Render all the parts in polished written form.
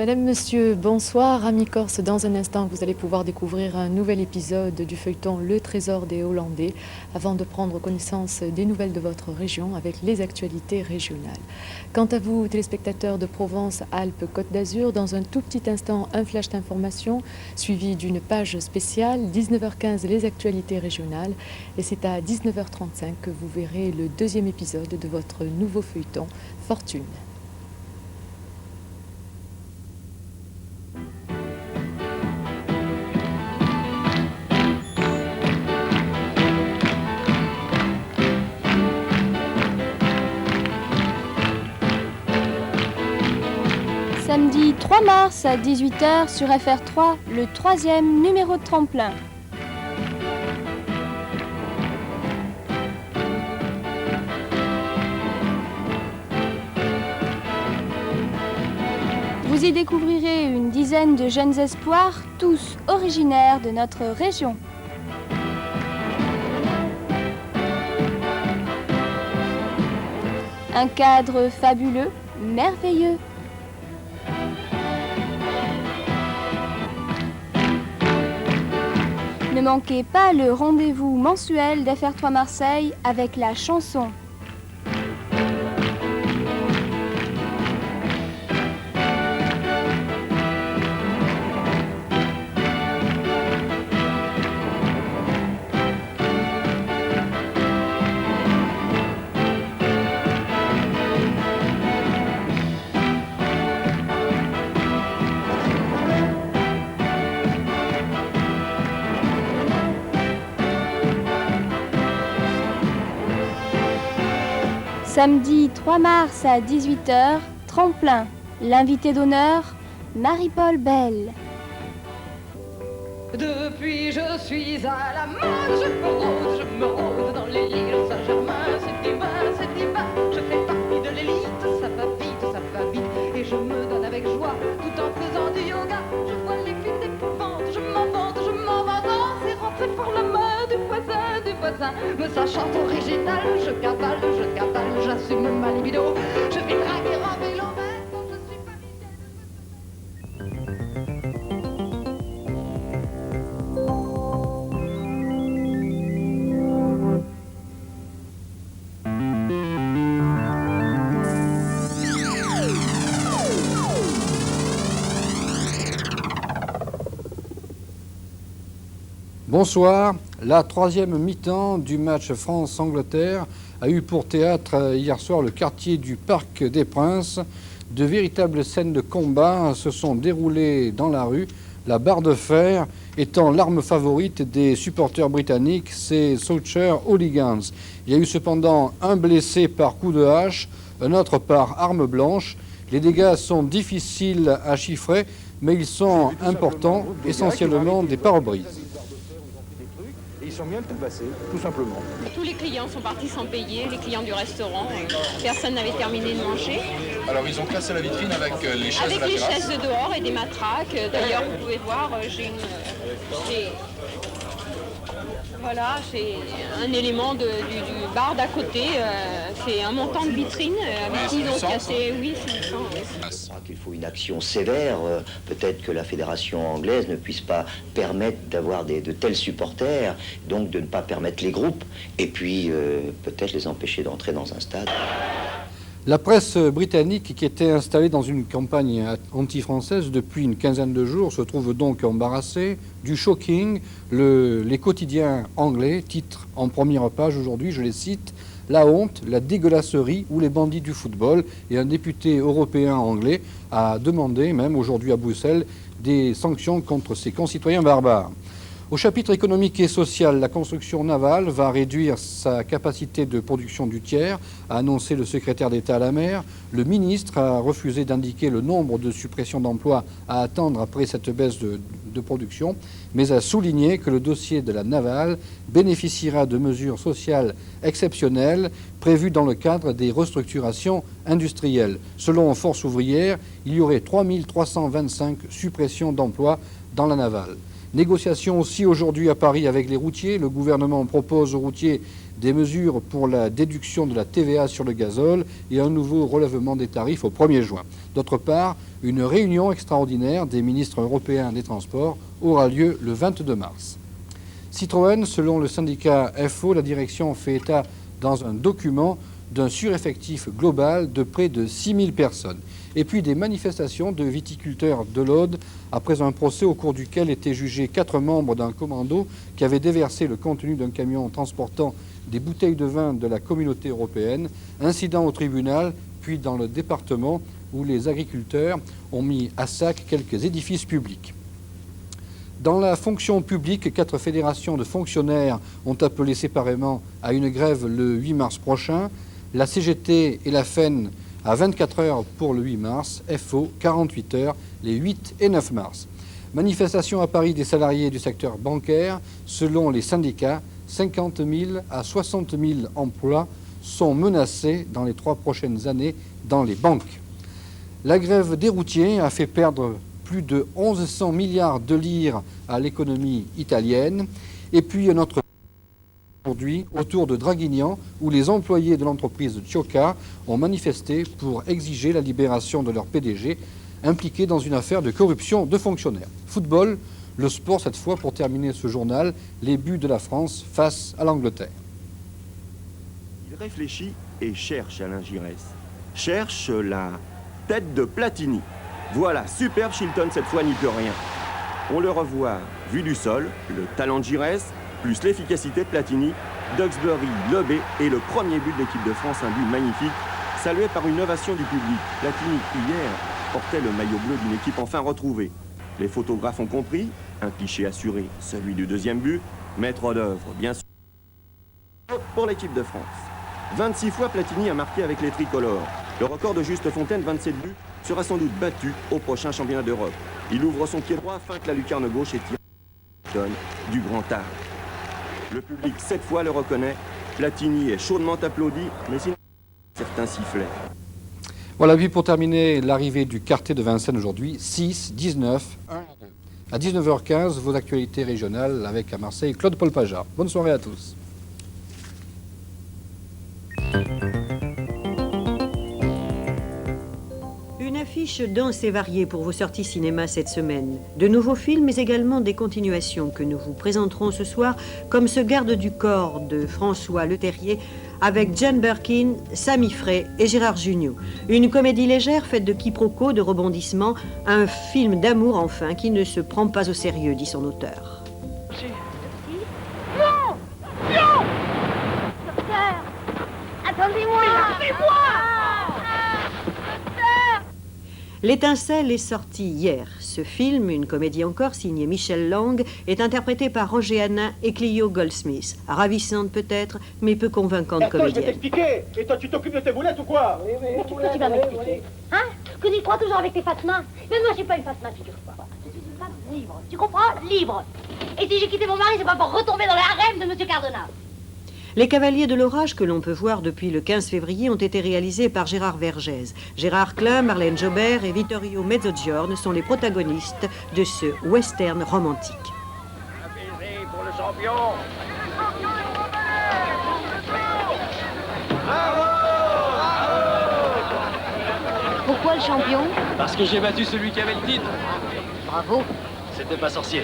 Madame, Monsieur, bonsoir. Amis Corse, dans un instant, vous allez pouvoir découvrir un nouvel épisode du feuilleton Le Trésor des Hollandais avant de prendre connaissance des nouvelles de votre région avec les actualités régionales. Quant à vous, téléspectateurs de Provence, Alpes, Côte d'Azur, dans un tout petit instant, un flash d'information suivi d'une page spéciale, 19h15, les actualités régionales. Et c'est à 19h35 que vous verrez le deuxième épisode de votre nouveau feuilleton, Fortune. Samedi 3 mars à 18h sur FR3, le troisième numéro de tremplin. Vous y découvrirez une dizaine de jeunes espoirs, tous originaires de notre région. Un cadre fabuleux, merveilleux. Ne manquez pas le rendez-vous mensuel d'FR3 Marseille avec la chanson. Samedi 3 mars à 18h, tremplin. L'invité d'honneur, Marie-Paul Bell. Depuis je suis à la mode, je me rôde dans les lits de Saint-Germain, c'est divin, je fais partie de l'élite, ça va vite, et je me donne avec joie, tout en faisant du yoga, je vois les films d'épouvante, je m'en vante, c'est rentré par la main du voisin, me sachant original, je cavale, j'assume ma libido, je vais draguer en vélo, mais quand je suis Bonsoir. La troisième mi-temps du match France-Angleterre a eu pour théâtre hier soir le quartier du Parc des Princes. De véritables scènes de combat se sont déroulées dans la rue, la barre de fer étant l'arme favorite des supporters britanniques, ces Southern Hooligans. Il y a eu cependant un blessé par coup de hache, un autre par arme blanche. Les dégâts sont difficiles à chiffrer, mais ils sont importants, essentiellement des pare-brises. Ils sont bien tabassés, tout simplement. Tous les clients sont partis sans payer, les clients du restaurant. Personne n'avait terminé de manger. Alors ils ont cassé la vitrine avec les chaises de la terrasse. Avec les chaises de dehors et des matraques. D'ailleurs, vous pouvez voir, voilà, c'est un élément du bar d'à côté. C'est un montant de vitrine avec qui ils ont cassé. Oui, c'est du sang. Je crois qu'il faut une action sévère. Peut-être que la fédération anglaise ne puisse pas permettre d'avoir de tels supporters, donc de ne pas permettre les groupes, et puis peut-être les empêcher d'entrer dans un stade. La presse britannique, qui était installée dans une campagne anti-française depuis une quinzaine de jours, se trouve donc embarrassée. Du shocking, les quotidiens anglais titrent en première page aujourd'hui, je les cite, « La honte, la dégueulasserie ou les bandits du football ». Et un député européen anglais a demandé, même aujourd'hui à Bruxelles, des sanctions contre ses concitoyens barbares. Au chapitre économique et social, la construction navale va réduire sa capacité de production du tiers, a annoncé le secrétaire d'État à la mer. Le ministre a refusé d'indiquer le nombre de suppressions d'emplois à attendre après cette baisse de production, mais a souligné que le dossier de la navale bénéficiera de mesures sociales exceptionnelles prévues dans le cadre des restructurations industrielles. Selon Force ouvrière, il y aurait 3325 suppressions d'emplois dans la navale. Négociation aussi aujourd'hui à Paris avec les routiers. Le gouvernement propose aux routiers des mesures pour la déduction de la TVA sur le gazole et un nouveau relèvement des tarifs au 1er juin. D'autre part, une réunion extraordinaire des ministres européens des Transports aura lieu le 22 mars. Citroën, selon le syndicat FO, la direction fait état dans un document d'un sureffectif global de près de 6000 personnes. Et puis des manifestations de viticulteurs de l'Aude après un procès au cours duquel étaient jugés 4 membres d'un commando qui avaient déversé le contenu d'un camion transportant des bouteilles de vin de la communauté européenne. Incident au tribunal, puis dans le département où les agriculteurs ont mis à sac quelques édifices publics. Dans la fonction publique, 4 fédérations de fonctionnaires ont appelé séparément à une grève le 8 mars prochain. La CGT et la FEN à 24 heures pour le 8 mars, FO 48 heures les 8 et 9 mars. Manifestation à Paris des salariés du secteur bancaire. Selon les syndicats, 50 000 à 60 000 emplois sont menacés dans les 3 prochaines années dans les banques. La grève des routiers a fait perdre plus de 1100 milliards de lire à l'économie italienne. Et puis un autre aujourd'hui autour de Draguignan, où les employés de l'entreprise Ciocca ont manifesté pour exiger la libération de leur PDG, impliqué dans une affaire de corruption de fonctionnaires. Football, le sport cette fois pour terminer ce journal, les buts de la France face à l'Angleterre. Il réfléchit et cherche Alain Giresse. Cherche la tête de Platini. Voilà, superbe Chilton cette fois, n'y peut rien. On le revoit, vu du sol, le talent de Giresse, plus l'efficacité de Platini, Duxbury lobé et le premier but de l'équipe de France, un but magnifique, salué par une ovation du public. Platini, hier, portait le maillot bleu d'une équipe enfin retrouvée. Les photographes ont compris, un cliché assuré, celui du deuxième but, maître d'œuvre, bien sûr, pour l'équipe de France. 26 fois Platini a marqué avec les tricolores. Le record de Juste Fontaine, 27 buts, sera sans doute battu au prochain championnat d'Europe. Il ouvre son pied droit, feinte la lucarne gauche et tire du grand art. Le public, cette fois, le reconnaît. Platini est chaudement applaudi, mais sinon, certains sifflets. Voilà, puis pour terminer, l'arrivée du quartet de Vincennes aujourd'hui, 6, 19, 1 2. À 19h15, vos actualités régionales avec à Marseille, Claude-Paul Pajard. Bonne soirée à tous. Une affiche dense et variée pour vos sorties cinéma cette semaine. De nouveaux films, mais également des continuations que nous vous présenterons ce soir, comme ce Garde du corps de François Leterrier, avec Jane Birkin, Sami Frey et Gérard Jugnot. Une comédie légère faite de quiproquos, de rebondissements, un film d'amour enfin qui ne se prend pas au sérieux, dit son auteur. Non! Non! Docteur! Attendez-moi! Attendez-moi! L'étincelle est sortie hier. Ce film, une comédie encore signée Michel Lang, est interprété par Roger Hanin et Clio Goldsmith. Ravissante peut-être, mais peu convaincante comédienne. Je vais t'expliquer. Et toi, tu t'occupes de tes boulettes ou quoi? Mais qu'est-ce que tu vas m'expliquer? Hein? Que dis-toi toujours avec tes faces mains? Mais moi, je suis pas une face main, figure-toi. Je suis une femme libre. Tu comprends? Libre. Et si j'ai quitté mon mari, c'est pas pour retomber dans le harem de Monsieur Cardona. Les Cavaliers de l'Orage, que l'on peut voir depuis le 15 février, ont été réalisés par Gérard Vergès. Gérard Klein, Marlène Jobert et Vittorio Mezzogiorno sont les protagonistes de ce western romantique. Un baiser pour le champion. Pourquoi le champion? Parce que j'ai battu celui qui avait le titre. Bravo. C'était pas sorcier.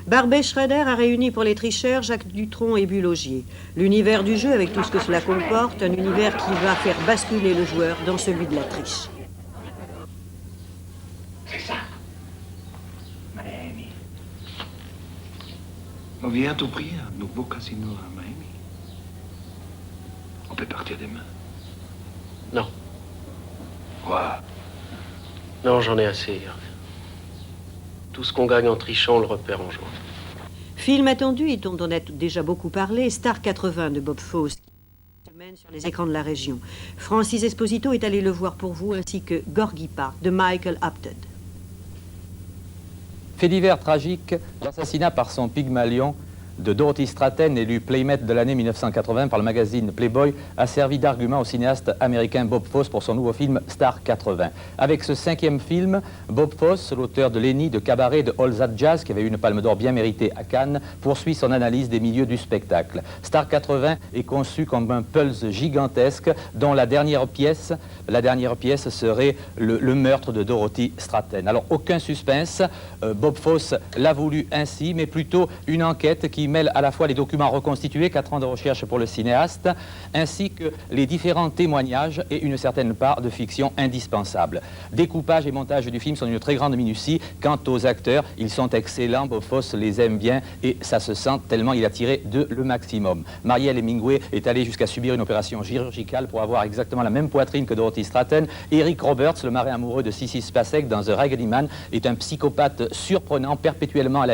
Barbet Schroeder a réuni pour les tricheurs Jacques Dutronc et Bulogier. L'univers du jeu, avec tout ce que cela comporte, un univers qui va faire basculer le joueur dans celui de la triche. C'est ça. Miami. On vient à tout prix un nouveau casino à Miami. On peut partir demain. Non. Quoi? Non, j'en ai assez. Tout ce qu'on gagne en trichant, on le repère en jouant. Film attendu et dont on a déjà beaucoup parlé, Star 80 de Bob Fosse, qui semaine sur les écrans de la région. Francis Esposito est allé le voir pour vous, ainsi que Gorky Park de Michael Apted. Fait divers tragique, l'assassinat par son Pygmalion de Dorothy Stratten, élue Playmate de l'année 1980 par le magazine Playboy, a servi d'argument au cinéaste américain Bob Fosse pour son nouveau film Star 80. Avec ce 5e film, Bob Fosse, l'auteur de Lenny, de Cabaret, de All That Jazz, qui avait eu une palme d'or bien méritée à Cannes, poursuit son analyse des milieux du spectacle. Star 80 est conçu comme un pulse gigantesque dont la dernière pièce serait le meurtre de Dorothy Stratten. Alors aucun suspense, Bob Fosse l'a voulu ainsi, mais plutôt une enquête qui mêle à la fois les documents reconstitués, 4 ans de recherche pour le cinéaste, ainsi que les différents témoignages et une certaine part de fiction indispensable. Découpage et montage du film sont d'une très grande minutie. Quant aux acteurs, ils sont excellents, Bob Fosse les aime bien et ça se sent tellement il a tiré de le maximum. Marielle Hemingway est allée jusqu'à subir une opération chirurgicale pour avoir exactement la même poitrine que Dorothy Stratten. Eric Roberts, le marin amoureux de Sissy Spacek dans The Raggedy Man, est un psychopathe surprenant, perpétuellement à la